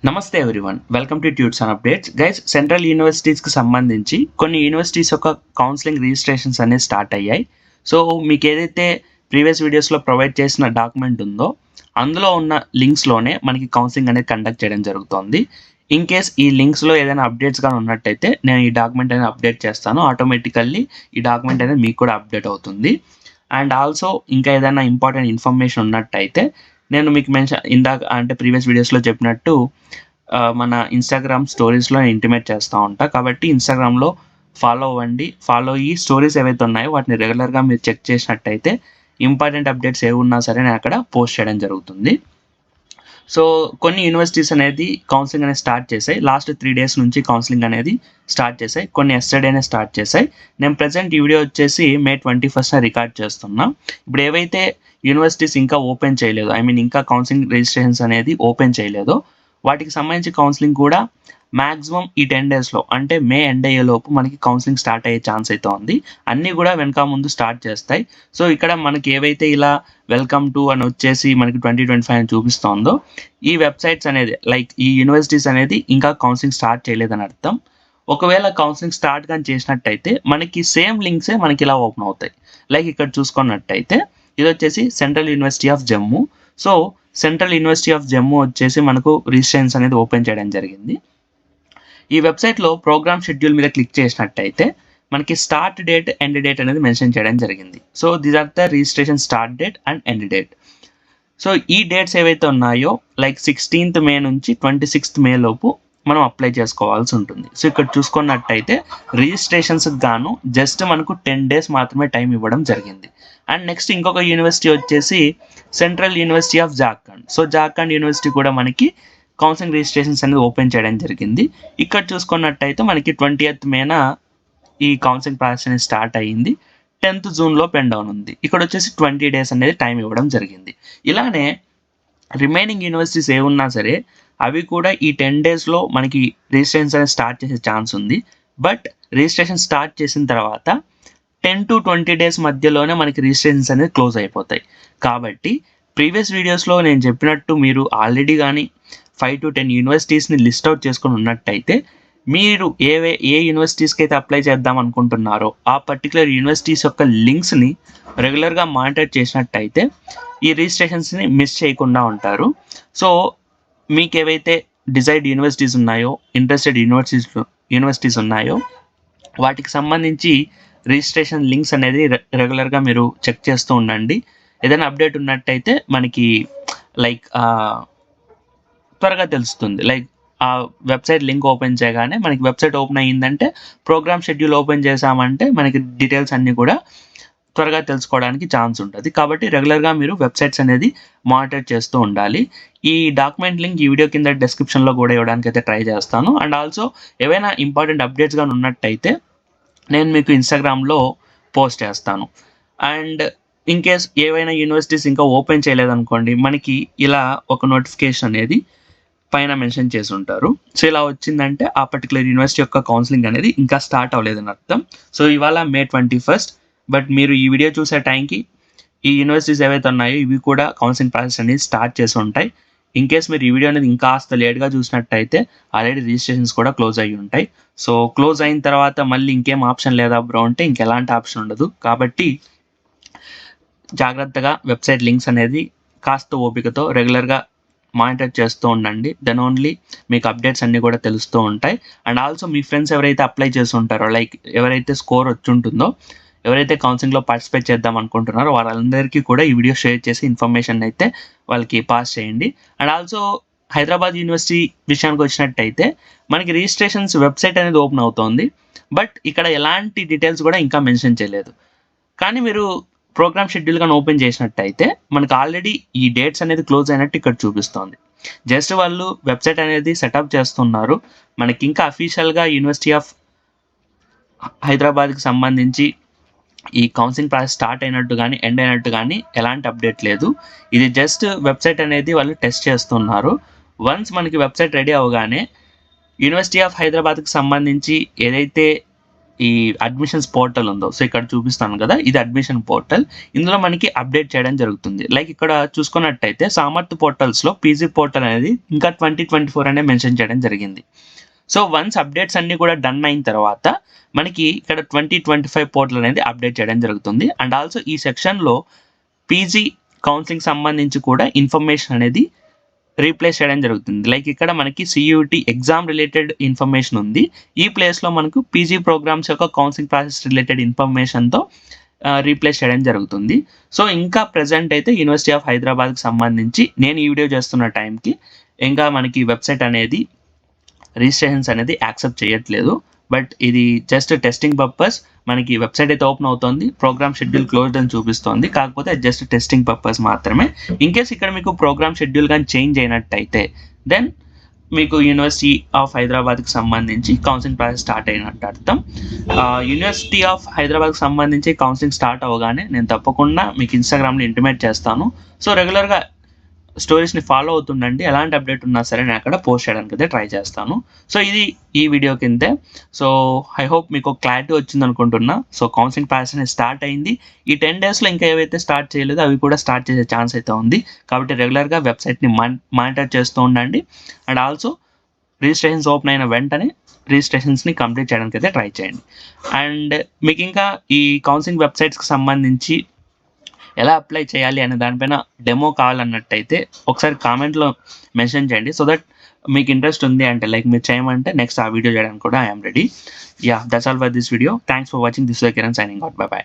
నమస్తే everyone, welcome to tuts and updates. Guys, central యూనివర్సిటీస్కి సంబంధించి కొన్ని యూనివర్సిటీస్ యొక్క కౌన్సిలింగ్ రిజిస్ట్రేషన్స్ అనేవి స్టార్ట్ అయ్యాయి. సో మీకు ఏదైతే ప్రీవియస్ వీడియోస్లో ప్రొవైడ్ చేసిన డాక్యుమెంట్ ఉందో అందులో ఉన్న లింక్స్లోనే మనకి కౌన్సిలింగ్ అనేది కండక్ట్ చేయడం జరుగుతుంది. ఇన్ కేస్ ఈ లింక్స్లో ఏదైనా అప్డేట్స్ కానీ ఉన్నట్టయితే నేను ఈ డాక్యుమెంట్ అనేది అప్డేట్ చేస్తాను. ఆటోమేటికల్లీ ఈ డాక్యుమెంట్ అనేది మీకు కూడా అప్డేట్ అవుతుంది. అండ్ ఆల్సో ఇంకా ఏదైనా ఇంపార్టెంట్ ఇన్ఫర్మేషన్ ఉన్నట్టయితే నేను మీకు ఇందాక అంటే ప్రీవియస్ వీడియోస్లో చెప్పినట్టు మన ఇన్స్టాగ్రామ్ స్టోరీస్లో ఇంటిమేట్ చేస్తూ ఉంటా. కాబట్టి ఇన్స్టాగ్రామ్లో ఫాలో అవ్వండి. ఫాలో అయ్యి స్టోరీస్ ఏవైతే ఉన్నాయో వాటిని రెగ్యులర్గా మీరు చెక్ చేసినట్టయితే ఇంపార్టెంట్ అప్డేట్స్ ఏవి ఉన్నా సరే నేను అక్కడ పోస్ట్ చేయడం జరుగుతుంది. సో కొన్ని యూనివర్సిటీస్ అనేది కౌన్సిలింగ్ అనేది స్టార్ట్ చేశాయి. లాస్ట్ 3 days నుంచి కౌన్సిలింగ్ అనేది స్టార్ట్ చేశాయి. కొన్ని ఎస్టర్డేనే స్టార్ట్ చేశాయి. నేను ప్రజెంట్ ఈ వీడియో వచ్చేసి May 21st రికార్డ్ చేస్తున్నా. ఇప్పుడు ఏవైతే యూనివర్సిటీస్ ఇంకా ఓపెన్ చేయలేదు, ఇంకా కౌన్సిలింగ్ రిజిస్ట్రేషన్స్ అనేది ఓపెన్ చేయలేదో వాటికి సంబంధించి కౌన్సిలింగ్ కూడా మ్యాక్సిమం ఈ 10 daysలో అంటే మే ఎండ్ అయ్యేలోపు మనకి కౌన్సిలింగ్ స్టార్ట్ అయ్యే ఛాన్స్ అయితే ఉంది. అన్నీ కూడా వెనక ముందు స్టార్ట్ చేస్తాయి. సో ఇక్కడ మనకి ఏవైతే ఇలా వెల్కమ్ టు అని వచ్చేసి మనకి 2025 అని చూపిస్తోందో ఈ వెబ్సైట్స్ అనేది లైక్ ఈ యూనివర్సిటీస్ అనేది ఇంకా కౌన్సిలింగ్ స్టార్ట్ చేయలేదని అర్థం. ఒకవేళ కౌన్సిలింగ్ స్టార్ట్ కానీ చేసినట్టయితే మనకి సేమ్ లింక్సే మనకి ఇలా ఓపెన్ అవుతాయి. లైక్ ఇక్కడ చూసుకున్నట్టయితే ఇది వచ్చేసి central university of Jammu. So central university of Jammu వచ్చేసి మనకు రిజిస్ట్రేషన్స్ అనేది ఓపెన్ చేయడం జరిగింది. ఈ వెబ్సైట్లో ప్రోగ్రామ్ షెడ్యూల్ మీద క్లిక్ చేసినట్టయితే మనకి స్టార్ట్ డేట్, ఎండ్ డేట్ అనేది మెన్షన్ చేయడం జరిగింది. So these are the registration start date and end date. So ఈ డేట్స్ ఏవైతే ఉన్నాయో లైక్ 16th May నుంచి 26th May లోపు మనం అప్లై చేసుకోవాల్సి ఉంటుంది. సో ఇక్కడ చూసుకున్నట్టయితే రిజిస్ట్రేషన్స్కి గాను జస్ట్ మనకు 10 days మాత్రమే టైం ఇవ్వడం జరిగింది. అండ్ నెక్స్ట్ ఇంకొక యూనివర్సిటీ వచ్చేసి central university of Jharkhand. So Jharkhand university కూడా మనకి కౌన్సిలింగ్ రిజిస్ట్రేషన్స్ అనేది ఓపెన్ చేయడం జరిగింది. ఇక్కడ చూసుకున్నట్టయితే మనకి 20th May ఈ కౌన్సిలింగ్ ప్రాసెస్ అనేది స్టార్ట్ అయ్యింది. 10th June పెన్ డౌన్ ఉంది. ఇక్కడ వచ్చేసి 20 days అనేది టైం ఇవ్వడం జరిగింది. ఇలానే రిమైనింగ్ యూనివర్సిటీస్ ఏమున్నా సరే అవి కూడా ఈ 10 daysలో మనకి రిజిస్ట్రేషన్స్ అనేది స్టార్ట్ చేసే ఛాన్స్ ఉంది. బట్ రిజిస్ట్రేషన్ స్టార్ట్ చేసిన తర్వాత 10 to 20 days మధ్యలోనే మనకి రిజిస్ట్రేషన్స్ అనేది క్లోజ్ అయిపోతాయి. కాబట్టి ప్రీవియస్ వీడియోస్లో నేను చెప్పినట్టు మీరు ఆల్రెడీ కానీ 5 to 10 యూనివర్సిటీస్ని లిస్ట్ అవుట్ చేసుకొని ఉన్నట్టయితే మీరు ఏ యూనివర్సిటీస్కి అయితే అప్లై చేద్దాం అనుకుంటున్నారో ఆ పర్టికులర్ యూనివర్సిటీస్ యొక్క లింక్స్ని రెగ్యులర్గా మానిటర్ చేసినట్టయితే ఈ రిజిస్ట్రేషన్స్ని మిస్ చేయకుండా ఉంటారు. సో మీకు ఏవైతే డిజైర్డ్ యూనివర్సిటీస్ ఉన్నాయో, ఇంట్రెస్టెడ్ యూనివర్సిటీస్ ఉన్నాయో వాటికి సంబంధించి రిజిస్ట్రేషన్ లింక్స్ అనేది రెగ్యులర్గా మీరు చెక్ చేస్తూ ఉండండి. ఏదైనా అప్డేట్ ఉన్నట్టయితే మనకి లైక్ త్వరగా తెలుస్తుంది. లైక్ ఆ వెబ్సైట్ లింక్ ఓపెన్ చేయగానే మనకి వెబ్సైట్ ఓపెన్ అయ్యిందంటే ప్రోగ్రామ్ షెడ్యూల్ ఓపెన్ చేసామంటే మనకి డీటెయిల్స్ అన్నీ కూడా త్వరగా తెలుసుకోవడానికి ఛాన్స్ ఉంటుంది. కాబట్టి రెగ్యులర్గా మీరు వెబ్సైట్స్ అనేది మానిటర్ చేస్తూ ఉండాలి. ఈ డాక్యుమెంట్ లింక్ ఈ వీడియో కింద డిస్క్రిప్షన్లో కూడా ఇవ్వడానికి అయితే ట్రై చేస్తాను. అండ్ ఆల్సో ఏవైనా ఇంపార్టెంట్ అప్డేట్స్ కానీ ఉన్నట్టయితే నేను మీకు ఇన్స్టాగ్రామ్లో పోస్ట్ చేస్తాను. అండ్ ఇన్ కేస్ ఏవైనా యూనివర్సిటీస్ ఇంకా ఓపెన్ చేయలేదనుకోండి, మనకి ఇలా ఒక నోటిఫికేషన్ అనేది పైన మెన్షన్ చేసి ఉంటారు. సో ఇలా వచ్చిందంటే ఆ పర్టికులర్ యూనివర్సిటీ యొక్క కౌన్సిలింగ్ అనేది ఇంకా స్టార్ట్ అవ్వలేదని అర్థం. సో ఇవాళ May 21st, బట్ మీరు ఈ వీడియో చూసే టైంకి ఈ యూనివర్సిటీస్ ఏవైతే ఉన్నాయో ఇవి కూడా కౌన్సిలింగ్ ప్రాసెస్ అనేది స్టార్ట్ చేసి ఉంటాయి. ఇన్ కేస్ మీరు ఈ వీడియో అనేది ఇంకా లేట్గా చూసినట్టయితే ఆల్రెడీ రిజిస్ట్రేషన్స్ కూడా క్లోజ్ అయ్యి ఉంటాయి. సో క్లోజ్ అయిన తర్వాత మళ్ళీ ఇంకేం ఆప్షన్ లేదా బ్రో అంటే ఇంకెలాంటి ఆప్షన్ ఉండదు. కాబట్టి జాగ్రత్తగా వెబ్సైట్ లింక్స్ అనేది కాస్త ఓపికతో రెగ్యులర్గా మానిటర్ చేస్తూ ఉండండి. దెన్ ఓన్లీ మీకు అప్డేట్స్ అన్నీ కూడా తెలుస్తూ ఉంటాయి. అండ్ ఆల్సో మీ ఫ్రెండ్స్ ఎవరైతే అప్లై చేసి ఉంటారో, లైక్ ఎవరైతే స్కోర్ వచ్చి ఉంటుందో, ఎవరైతే కౌన్సిలింగ్లో పార్టిసిపేట్ చేద్దాం అనుకుంటున్నారో వాళ్ళందరికీ కూడా ఈ వీడియో షేర్ చేసి ఇన్ఫర్మేషన్ అయితే వాళ్ళకి పాస్ చేయండి. అండ్ ఆల్సో హైదరాబాద్ యూనివర్సిటీ విషయానికి వచ్చినట్టయితే మనకి రిజిస్ట్రేషన్స్ వెబ్సైట్ అనేది ఓపెన్ అవుతోంది. బట్ ఇక్కడ ఎలాంటి డీటెయిల్స్ కూడా ఇంకా మెన్షన్ చేయలేదు. కానీ మీరు ప్రోగ్రామ్ షెడ్యూల్ కానీ ఓపెన్ చేసినట్టయితే మనకు ఆల్రెడీ ఈ డేట్స్ అనేది క్లోజ్ అయినట్టు ఇక్కడ చూపిస్తోంది. జస్ట్ వాళ్ళు వెబ్సైట్ అనేది సెటప్ చేస్తున్నారు. మనకి ఇంకా అఫీషియల్గా యూనివర్సిటీ ఆఫ్ హైదరాబాద్కి సంబంధించి ఈ కౌన్సిలింగ్ ప్రాసెస్ స్టార్ట్ అయినట్టు కానీ ఎండ్ అయినట్టు కానీ ఎలాంటి అప్డేట్ లేదు. ఇది జస్ట్ వెబ్సైట్ అనేది వాళ్ళు టెస్ట్ చేస్తున్నారు. వన్స్ మనకి వెబ్సైట్ రెడీ అవ్వగానే యూనివర్సిటీ ఆఫ్ హైదరాబాద్కి సంబంధించి ఏదైతే ఈ అడ్మిషన్స్ పోర్టల్ ఉందో, సో ఇక్కడ చూపిస్తాను కదా, ఇది అడ్మిషన్ పోర్టల్. ఇందులో మనకి అప్డేట్ చేయడం జరుగుతుంది. లైక్ ఇక్కడ చూసుకున్నట్టయితే సామర్థ్ పోర్టల్స్లో పీజీ పోర్టల్ అనేది ఇంకా 2024 అనే మెన్షన్ చేయడం జరిగింది. సో వన్స్ అప్డేట్స్ అన్నీ కూడా డన్ అయిన తర్వాత మనకి ఇక్కడ 2025 పోర్టల్ అనేది అప్డేట్ చేయడం జరుగుతుంది. అండ్ ఆల్సో ఈ సెక్షన్లో పీజీ కౌన్సిలింగ్ సంబంధించి కూడా ఇన్ఫర్మేషన్ అనేది రీప్లేస్ చేయడం జరుగుతుంది. లైక్ ఇక్కడ మనకి CUET ఎగ్జామ్ రిలేటెడ్ ఇన్ఫర్మేషన్ ఉంది. ఈ ప్లేస్లో మనకు పీజీ ప్రోగ్రామ్స్ యొక్క కౌన్సిలింగ్ ప్రాసెస్ రిలేటెడ్ ఇన్ఫర్మేషన్తో రీప్లేస్ చేయడం జరుగుతుంది. సో ఇంకా ప్రజెంట్ అయితే యూనివర్సిటీ ఆఫ్ హైదరాబాద్కి సంబంధించి నేను ఈ వీడియో చేస్తున్న టైంకి ఇంకా మనకి వెబ్సైట్ అనేది రిజిస్ట్రేషన్స్ అనేది యాక్సెప్ట్ చేయట్లేదు. బట్ ఇది జస్ట్ టెస్టింగ్ పర్పస్. మనకి వెబ్సైట్ అయితే ఓపెన్ అవుతుంది, ప్రోగ్రామ్ షెడ్యూల్ క్లోజ్డ్ అని చూపిస్తుంది, కాకపోతే జస్ట్ టెస్టింగ్ పర్పస్ మాత్రమే. ఇన్ కేస్ ఇక్కడ మీకు ప్రోగ్రామ్ షెడ్యూల్ కానీ చేంజ్ అయినట్టయితే దెన్ మీకు యూనివర్సిటీ ఆఫ్ హైదరాబాద్కి సంబంధించి కౌన్సిలింగ్ ప్రాసెస్ స్టార్ట్ అయినట్టు అర్థం. యూనివర్సిటీ ఆఫ్ హైదరాబాద్కి సంబంధించి కౌన్సిలింగ్ స్టార్ట్ అవ్వగానే నేను తప్పకుండా మీకు ఇన్స్టాగ్రామ్లో ఇంటిమేట్ చేస్తాను. సో రెగ్యులర్గా స్టోరీస్ని ఫాలో అవుతుండండి. ఎలాంటి అప్డేట్ ఉన్నా సరే నేను అక్కడ పోస్ట్ చేయడానికి అయితే ట్రై చేస్తాను. సో ఇది ఈ వీడియో కిందే. సో ఐ హోప్ మీకు క్లారిటీ వచ్చింది అనుకుంటున్నా. సో కౌన్సిలింగ్ ప్రాసెస్ అనేది స్టార్ట్ అయింది. ఈ 10 డేస్లో ఇంకా ఏవైతే స్టార్ట్ చేయలేదో అవి కూడా స్టార్ట్ చేసే ఛాన్స్ అయితే ఉంది. కాబట్టి రెగ్యులర్గా వెబ్సైట్ని మానిటర్ చేస్తూ ఉండండి. అండ్ ఆల్సో రిజిస్ట్రేషన్స్ ఓపెన్ అయిన వెంటనే రిజిస్ట్రేషన్స్ని కంప్లీట్ చేయడానికి అయితే ట్రై చేయండి. అండ్ మీకు ఇంకా ఈ కౌన్సిలింగ్ వెబ్సైట్స్కి సంబంధించి ఎలా అప్లై చేయాలి అనే దానిపైన డెమో కావాలన్నట్టయితే ఒకసారి కామెంట్లో మెన్షన్ చేయండి. సో దట్ మీకు ఇంట్రెస్ట్ ఉంది అంటే లైక్ మీరు చేయమంటే నెక్స్ట్ ఆ వీడియో చేయడానికి కూడా I'm ready. Yeah, that's all for this video. Thanks for watching. This way Kiran signing out. By by.